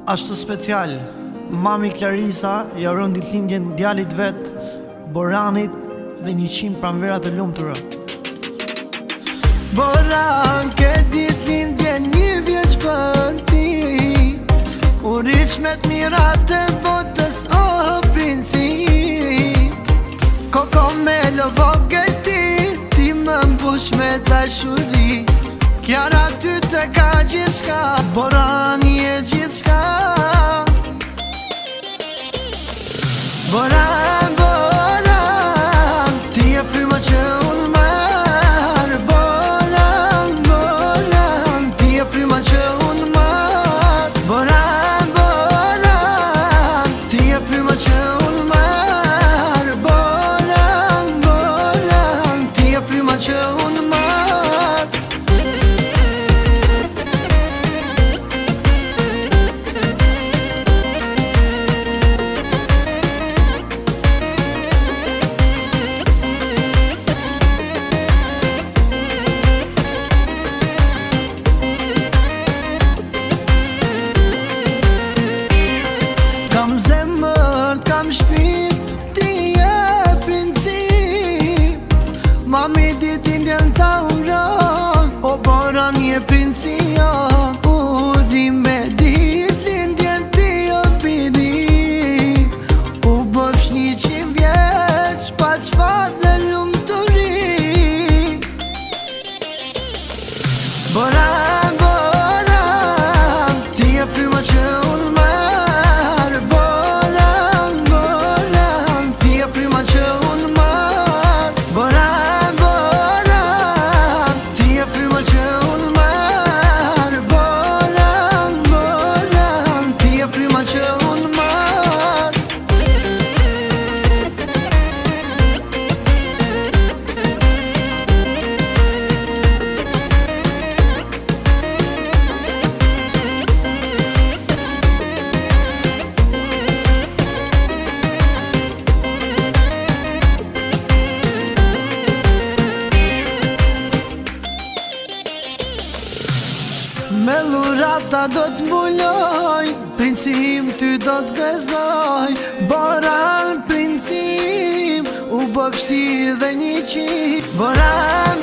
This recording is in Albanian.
Ashtu special, mami Clarisa ja uron ditëlindjen djalit vet, Boranit, dhe 100 pranvera të lumtura. Boran, ke ditëlindje 1 vjeç për ti, urish me t'mirat e botës, o princi. Koko me vogël ti më mbush me dashuri, Kjara ty të ka gjithçka, Borani e gjithçka. Boran, Boran, ti e fryma që unë marr. Boran, Boran, ti e fryma që unë marr. Boran, Boran, ti e fryma që unë marr. Boran, Boran, ti e fryma që unë marr. Kam zemër, kam shpirt, ti e princi. Mami ditëlindjen ta uron, o Boran je princi jon. Uri me ditëlindjen ti o pini, u bëfsh 100 vjeç, pa çfarë dhe lumturi. Boran, Boran, ti e fryma që unë marr. Boran, Boran, ti e fryma që unë marr. Boran, Boran, ti e fryma që unë marr. Boran, Boran, ti e fryma që unë marr. Me lurata do t'mbuloj, princim ty do t'gëzoj. Boran, princim, u bë vështirë dhe 100. Boran,